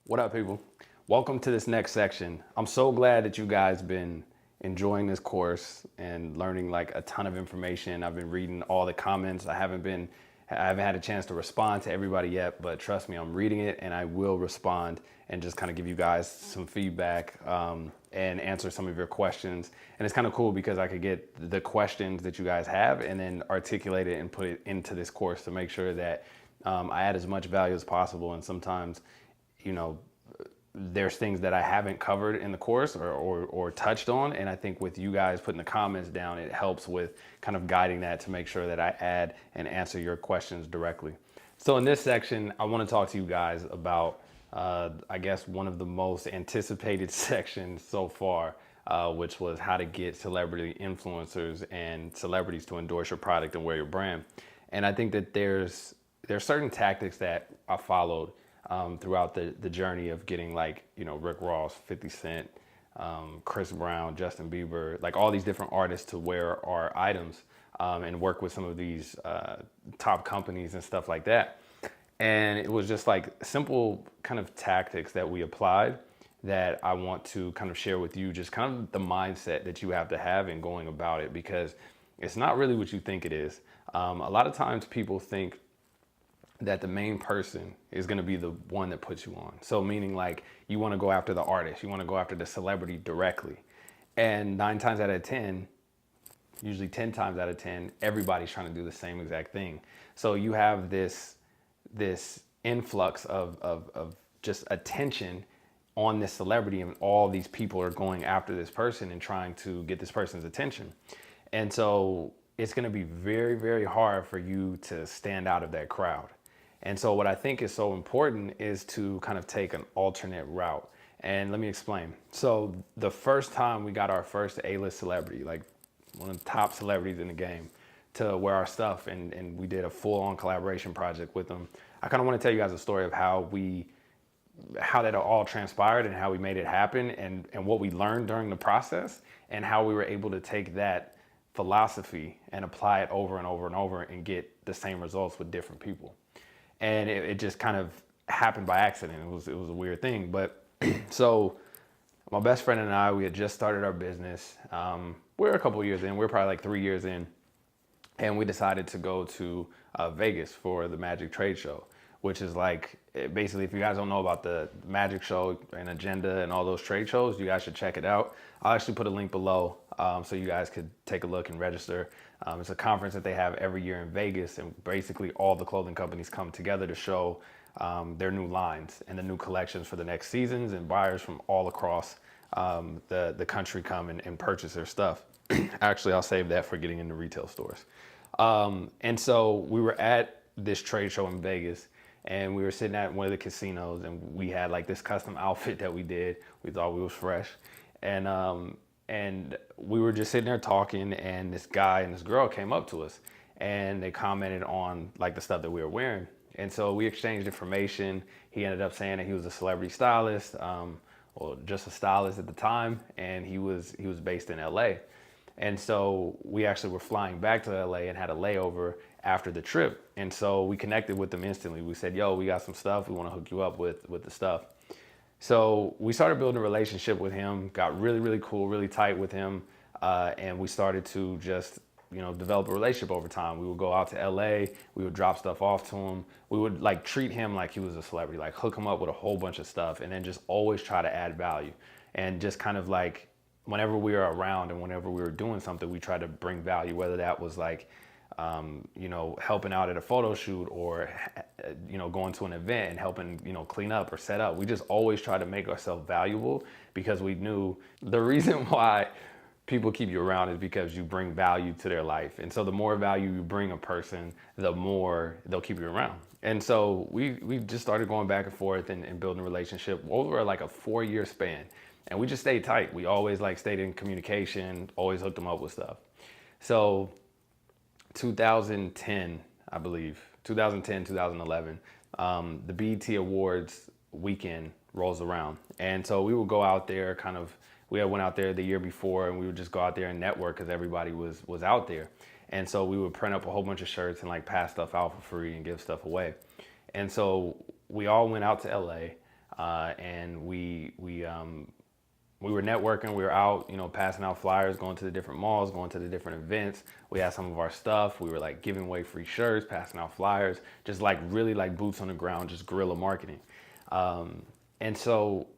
What up, people? Welcome to this next section. I'm so glad that you guys been enjoying this course and learning like a ton of information. I've been reading all the comments. I haven't had a chance to respond to everybody yet, but trust me, I'm reading it and I will respond and just kind of give you guys some feedback and answer some of your questions. And it's kind of cool because I could get the questions that you guys have and then articulate it and put it into this course to make sure that I add as much value as possible. And sometimes, you know, there's things that I haven't covered in the course or touched on. And I think with you guys putting the comments down, it helps with kind of guiding that to make sure that I add and answer your questions directly. So in this section, I want to talk to you guys about, I guess, one of the most anticipated sections so far, which was how to get celebrity influencers and celebrities to endorse your product and wear your brand. And I think that there's certain tactics that I followed throughout the journey of getting, like, you know, Rick Ross, 50 Cent, Chris Brown, Justin Bieber, like all these different artists to wear our items and work with some of these top companies and stuff like that. And it was just like simple kind of tactics that we applied that I want to kind of share with you, just kind of the mindset that you have to have in going about it, because it's not really what you think it is. A lot of times people think that the main person is going to be the one that puts you on. So meaning, like, you want to go after the artist, you want to go after the celebrity directly. And 9 times out of 10, usually 10 times out of 10, everybody's trying to do the same exact thing. So you have this influx of just attention on this celebrity, and all these people are going after this person and trying to get this person's attention. And so it's going to be very, very hard for you to stand out of that crowd. And so what I think is so important is to kind of take an alternate route. And let me explain. So the first time we got our first A-list celebrity, like one of the top celebrities in the game, to wear our stuff, and we did a full-on collaboration project with them, I kind of want to tell you guys a story of how that all transpired and how we made it happen, and what we learned during the process, and how we were able to take that philosophy and apply it over and over and over and get the same results with different people. And it just kind of happened by accident. It was a weird thing. But so my best friend and I, we had just started our business. We're a couple years in. We're probably like 3 years in. And we decided to go to Vegas for the Magic Trade Show, which is like, basically, if you guys don't know about the Magic Show and Agenda and all those trade shows, you guys should check it out. I'll actually put a link below so you guys could take a look and register. It's a conference that they have every year in Vegas, and basically all the clothing companies come together to show their new lines and the new collections for the next seasons, and buyers from all across the country come and purchase their stuff. Actually, I'll save that for getting into retail stores. And so we were at this trade show in Vegas, and we were sitting at one of the casinos, and we had like this custom outfit that we did. We thought we was fresh. And we were just sitting there talking, and this guy and this girl came up to us, and they commented on like the stuff that we were wearing. And so we exchanged information. He ended up saying that he was a celebrity stylist, or just a stylist at the time, and he was based in LA. And so we actually were flying back to LA and had a layover after the trip. And so we connected with them instantly. We said, yo, we got some stuff. We want to hook you up with the stuff. So we started building a relationship with him, got really, really cool, really tight with him. And we started to just, you know, develop a relationship over time. We would go out to LA, we would drop stuff off to him. We would like treat him like he was a celebrity, like hook him up with a whole bunch of stuff, and then just always try to add value. And just kind of like, whenever we were around and whenever we were doing something, we tried to bring value, whether that was like, you know, helping out at a photo shoot, or, you know, going to an event and helping, you know, clean up or set up. We just always try to make ourselves valuable, because we knew the reason why people keep you around is because you bring value to their life. And so the more value you bring a person, the more they'll keep you around. And so we just started going back and forth and building a relationship over like a 4-year span. And we just stayed tight. We always like stayed in communication, always hooked them up with stuff. So 2010, I believe, 2010, 2011, the BET Awards weekend rolls around. And so we would go out there we had went out there the year before, and we would just go out there and network because everybody was out there. And so we would print up a whole bunch of shirts and like pass stuff out for free and give stuff away. And so we all went out to LA. and we were networking. We were out, passing out flyers, going to the different malls, going to the different events. We had some of our stuff. We were like giving away free shirts, passing out flyers, just like really like boots on the ground, just guerrilla marketing. And so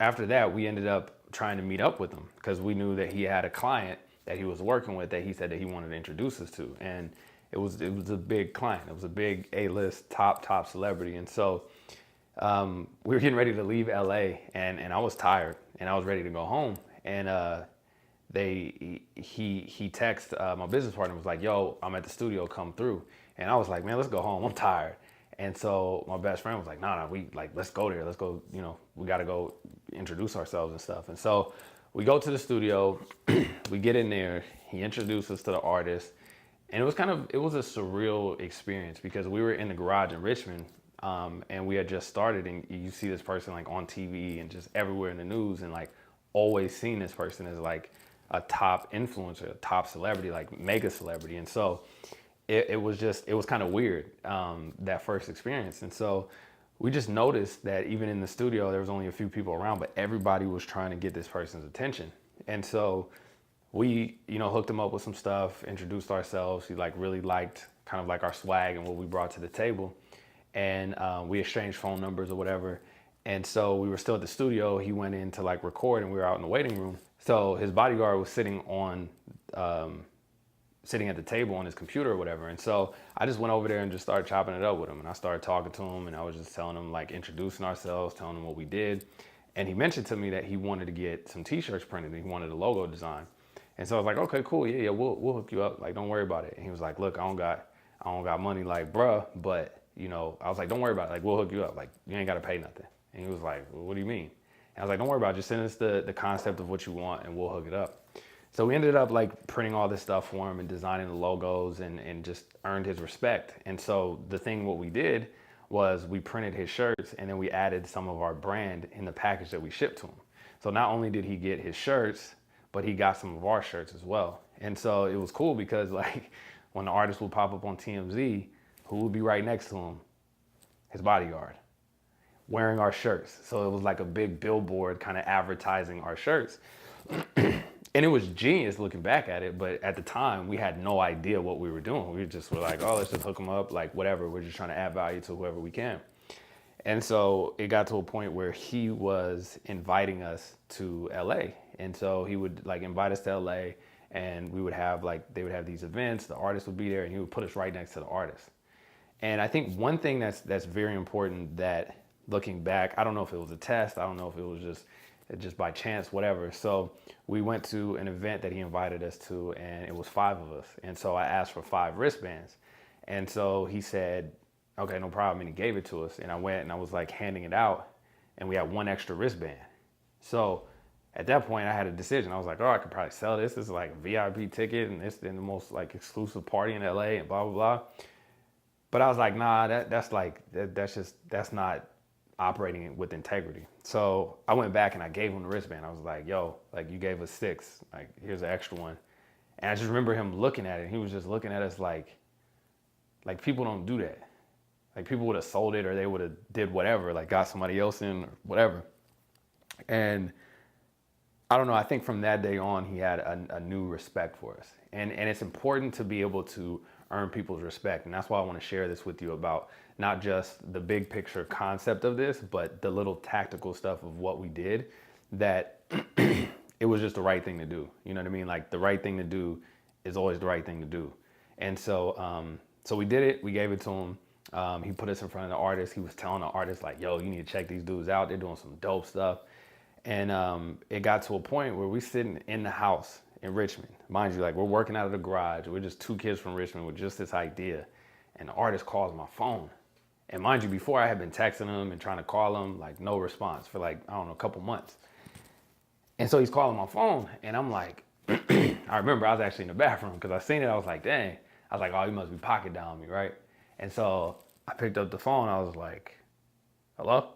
after that, we ended up trying to meet up with him because we knew that he had a client that he was working with that he said that he wanted to introduce us to. And it was a big client. It was a big A-list top celebrity. And so we were getting ready to leave LA, and I was tired and I was ready to go home. And he texted my business partner, was like, yo, I'm at the studio, come through. And I was like, man, let's go home, I'm tired. And so my best friend was like, nah, let's go there. Let's go, we got to go introduce ourselves and stuff. And so we go to the studio, we get in there, he introduced us to the artist. And it was a surreal experience because we were in the garage in Richmond, and we had just started, and you see this person like on TV and just everywhere in the news, and like always seeing this person as like a top influencer, a top celebrity, like mega celebrity. And so it was kind of weird, that first experience. And so we just noticed that even in the studio, there was only a few people around, but everybody was trying to get this person's attention. And so we, hooked him up with some stuff, introduced ourselves. He like really liked kind of like our swag and what we brought to the table. And we exchanged phone numbers or whatever. And so we were still at the studio. He went in to like record, and we were out in the waiting room. So his bodyguard was sitting at the table on his computer or whatever. And so I just went over there and just started chopping it up with him. And I started talking to him, and I was just telling him, like, introducing ourselves, telling him what we did. And he mentioned to me that he wanted to get some t-shirts printed, and he wanted a logo design. And so I was like, okay, cool. Yeah, we'll hook you up. Like, don't worry about it. And he was like, look, I don't got money, like, bruh, but I was like, don't worry about it. Like, we'll hook you up. Like, you ain't got to pay nothing. And he was like, well, what do you mean? And I was like, don't worry about it. Just send us the concept of what you want, and we'll hook it up. So we ended up like printing all this stuff for him and designing the logos, and just earned his respect. And so what we did was we printed his shirts, and then we added some of our brand in the package that we shipped to him. So not only did he get his shirts, but he got some of our shirts as well. And so it was cool because like when the artist would pop up on TMZ, who would be right next to him? His bodyguard, wearing our shirts. So it was like a big billboard kind of advertising our shirts. And it was genius looking back at it, but at the time we had no idea what we were doing. We just were like, oh, let's just hook them up, like whatever. We're just trying to add value to whoever we can. And so it got to a point where he was inviting us to LA. And so he would like invite us to LA, and we would have they would have these events, the artist would be there, and he would put us right next to the artist. And I think one thing that's very important, that looking back, I don't know if it was a test, I don't know if it was just by chance, whatever. So we went to an event that he invited us to, and it was 5 of us. And so I asked for 5 wristbands. And so he said, okay, no problem. And he gave it to us. And I went and I was like handing it out, and we had 1 extra wristband. So at that point I had a decision. I was like, oh, I could probably sell this. This is like a VIP ticket, and it's in the most like exclusive party in LA and blah, blah, blah. But I was like, nah, that's not operating with integrity. So I went back and I gave him the wristband. I was like, yo, like you gave us 6, like here's an extra one. And I just remember him looking at it. He was just looking at us like people don't do that. Like people would have sold it, or they would have did whatever, like got somebody else in or whatever. And I don't know, I think from that day on, he had a new respect for us. And it's important to be able to earn people's respect. And that's why I want to share this with you, about not just the big picture concept of this, but the little tactical stuff of what we did, that it was just the right thing to do. You know what I mean? Like the right thing to do is always the right thing to do. And so, so we did it, we gave it to him. He put us in front of the artist. He was telling the artist like, yo, you need to check these dudes out. They're doing some dope stuff. And it got to a point where we sitting in the house in Richmond. Mind you, like we're working out of the garage. We're just 2 kids from Richmond with just this idea. And the artist calls my phone. And mind you, before I had been texting him and trying to call him, like no response for like, I don't know, a couple months. And so he's calling my phone, and I'm like, I remember I was actually in the bathroom because I seen it. I was like, dang. I was like, oh, he must be pocket down me, right? And so I picked up the phone. I was like, hello?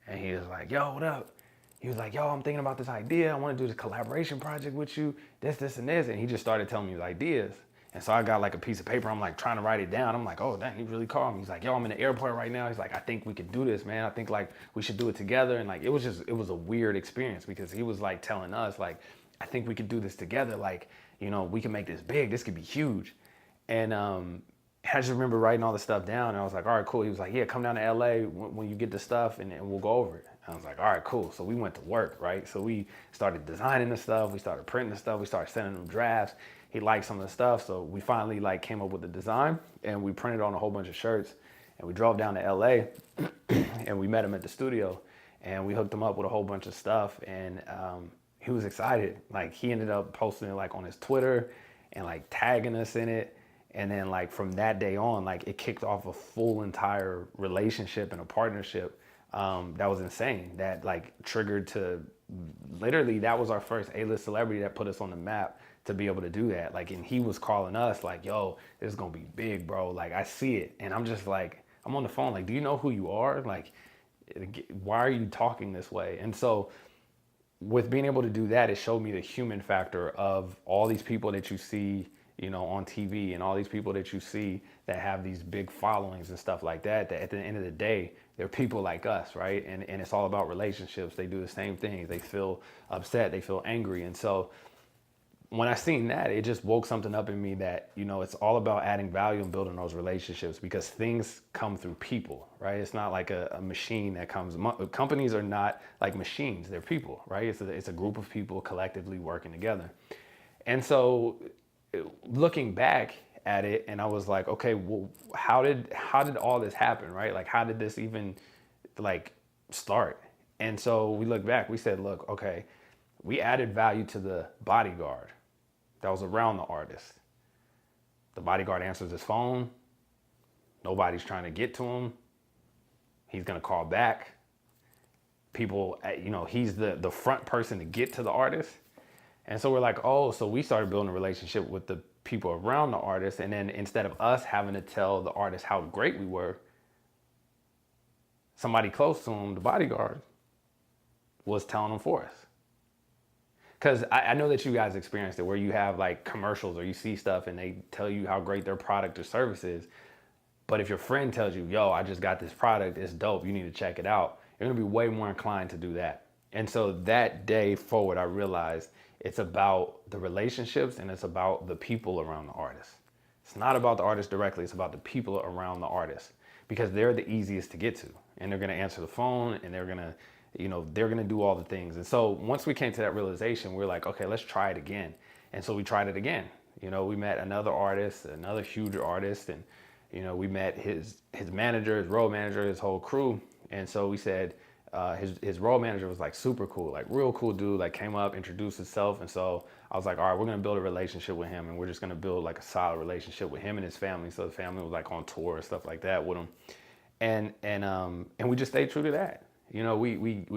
And he was like, yo, what up? He was like, yo, I'm thinking about this idea. I want to do this collaboration project with you, this, and this. And he just started telling me his ideas. And so I got like a piece of paper. I'm like trying to write it down. I'm like, oh, dang, he really called me. He's like, yo, I'm in the airport right now. He's like, I think we could do this, man. I think like we should do it together. And like, it was a weird experience because he was like telling us like, I think we could do this together. Like, you know, we can make this big. This could be huge. And I just remember writing all the stuff down. And I was like, all right, cool. He was like, yeah, come down to LA when you get the stuff and we'll go over it. And I was like, all right, cool. So we went to work, right? So we started designing the stuff. We started printing the stuff. We started sending them drafts. He liked some of the stuff. So we finally like came up with the design and we printed on a whole bunch of shirts and we drove down to LA and we met him at the studio and we hooked him up with a whole bunch of stuff. And he was excited. Like he ended up posting it like on his Twitter and like tagging us in it. And then like from that day on, like it kicked off a full entire relationship and a partnership that was insane. That like triggered to literally, that was our first A-list celebrity that put us on the map to be able to do that. Like, and he was calling us like, yo, this is gonna be big, bro. Like I see it. And I'm just like, I'm on the phone, like, do you know who you are? Like, why are you talking this way? And so with being able to do that, it showed me the human factor of all these people that you see, you know, on TV and all these people that you see that have these big followings and stuff like that, that at the end of the day, they're people like us, right? And it's all about relationships. They do the same things. They feel upset, they feel angry. And so when I seen that, it just woke something up in me that, you know, it's all about adding value and building those relationships because things come through people, right? It's not like a machine that comes. Companies are not like machines, they're people, right? It's a group of people collectively working together. And so looking back at it, and I was like, okay, well, how did all this happen, right? Like, how did this even like start? And so we looked back, we said, look, okay, we added value to the bodyguard that was around the artist. The bodyguard answers his phone. Nobody's trying to get to him. He's gonna call back. People, you know, he's the front person to get to the artist. And so we're like, oh, so we started building a relationship with the people around the artist. And then instead of us having to tell the artist how great we were, somebody close to him, the bodyguard, was telling them for us. Because I know that you guys experienced it where you have like commercials or you see stuff and they tell you how great their product or service is. But if your friend tells you, yo, I just got this product, it's dope, you need to check it out, you're gonna be way more inclined to do that. And so that day forward, I realized it's about the relationships and it's about the people around the artist. It's not about the artist directly, it's about the people around the artist because they're the easiest to get to and they're gonna answer the phone and they're gonna, you know, they're gonna do all the things. And so once we came to that realization, we were like, okay, let's try it again. And so we tried it again. You know, we met another artist, another huge artist, and, you know, we met his manager, his road manager, his whole crew. And so we said, his road manager was like super cool, like real cool dude, like came up, introduced himself. And so I was like, all right, we're gonna build a relationship with him and we're just gonna build like a solid relationship with him and his family. So the family was like on tour and stuff like that with him. And we just stayed true to that. You know, we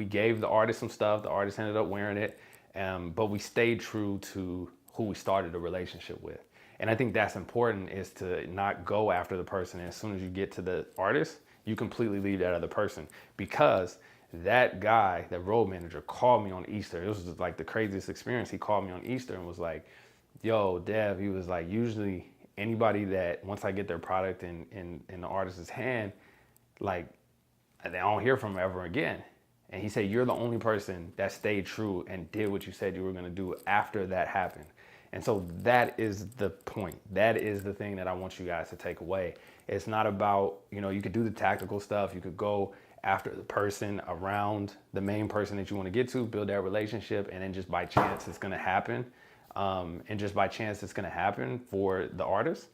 gave the artist some stuff, the artist ended up wearing it, but we stayed true to who we started a relationship with. And I think that's important, is to not go after the person. And as soon as you get to the artist, you completely leave that other person, because that guy, that road manager, called me on Easter. It was just like the craziest experience. He called me on Easter and was like, yo, Dev, he was like, usually anybody that once I get their product in the artist's hand, like they don't hear from him ever again. And he said, you're the only person that stayed true and did what you said you were gonna do after that happened. And so that is the point. That is the thing that I want you guys to take away. It's not about, you know, you could do the tactical stuff. You could go after the person around the main person that you want to get to, build that relationship, and then just by chance it's going to happen. And just by chance it's going to happen for the artist.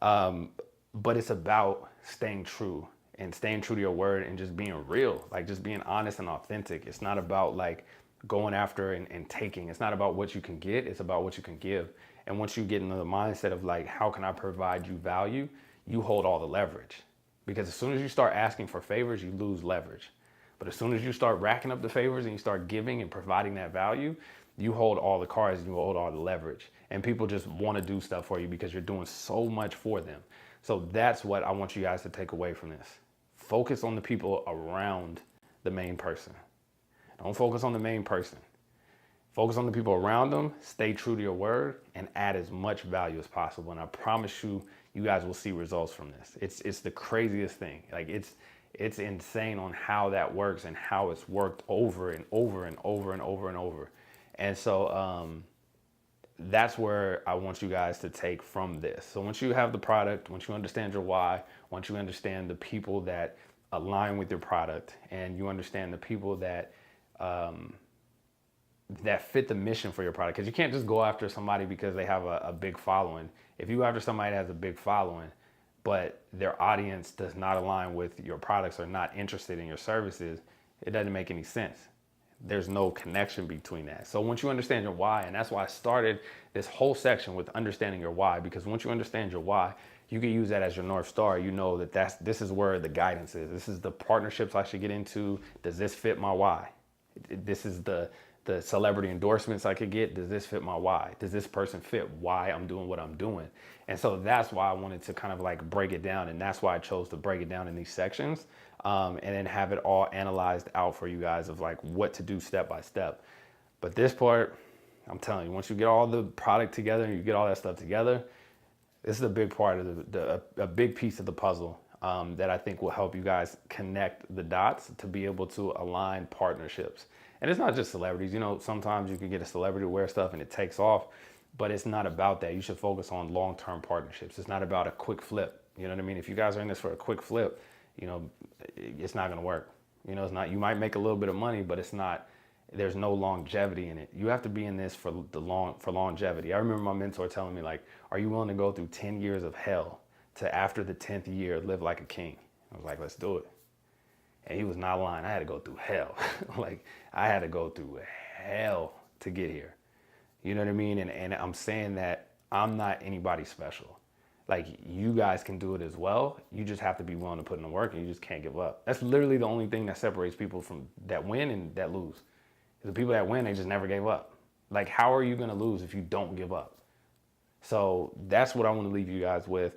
But it's about staying true to your word and just being real, like just being honest and authentic. It's not about like going after and taking. It's not about what you can get. It's about what you can give. And once you get into the mindset of like, how can I provide you value? You hold all the leverage. Because as soon as you start asking for favors, you lose leverage. But as soon as you start racking up the favors and you start giving and providing that value, you hold all the cards and you hold all the leverage. And people just want to do stuff for you because you're doing so much for them. So that's what I want you guys to take away from this. Focus on the people around the main person. Don't focus on the main person. Focus on the people around them, stay true to your word, and add as much value as possible. And I promise you, you guys will see results from this. It's the craziest thing. Like it's insane on how that works and how it's worked over and over and over and over and over. And so that's where I want you guys to take from this. So once you have the product, once you understand your why, once you understand the people that align with your product, and you understand the people that that fit the mission for your product, because you can't just go after somebody because they have a big following. If you go after somebody that has a big following, but their audience does not align with your products or not interested in your services, it doesn't make any sense. There's no connection between that. So once you understand your why, and that's why I started this whole section with understanding your why, because once you understand your why, you can use that as your North Star. You know that this is where the guidance is. This is the partnerships I should get into. Does this fit my why? This is the celebrity endorsements I could get. Does this fit my why? Does this person fit why I'm doing what I'm doing? And so that's why I wanted to kind of like break it down. And that's why I chose to break it down in these sections, and then have it all analyzed out for you guys of like what to do step by step. But this part, I'm telling you, once you get all the product together and you get all that stuff together, this is a big part of a big piece of the puzzle that I think will help you guys connect the dots to be able to align partnerships. And it's not just celebrities. You know, sometimes you can get a celebrity to wear stuff and it takes off, but it's not about that. You should focus on long-term partnerships. It's not about a quick flip. You know what I mean? If you guys are in this for a quick flip, you know, it's not going to work. You know, it's not, you might make a little bit of money, but it's not, there's no longevity in it. You have to be in this for longevity. I remember my mentor telling me, like, are you willing to go through 10 years of hell to after the 10th year live like a king? I was like, let's do it. And he was not lying. I had to go through hell. Like, I had to go through hell to get here. You know what I mean? And I'm saying that I'm not anybody special. Like, you guys can do it as well. You just have to be willing to put in the work, and you just can't give up. That's literally the only thing that separates people from that win and that lose. The people that win, they just never gave up. Like, how are you going to lose if you don't give up? So that's what I want to leave you guys with.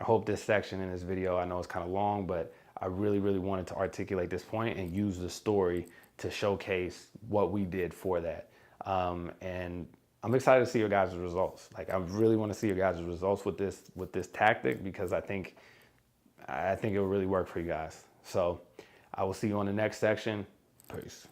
I hope this section in this video, I know it's kind of long, but I really, really wanted to articulate this point and use the story to showcase what we did for that. And I'm excited to see your guys' results. Like, I really want to see your guys' results with this tactic, because I think it will really work for you guys. So I will see you on the next section. Peace.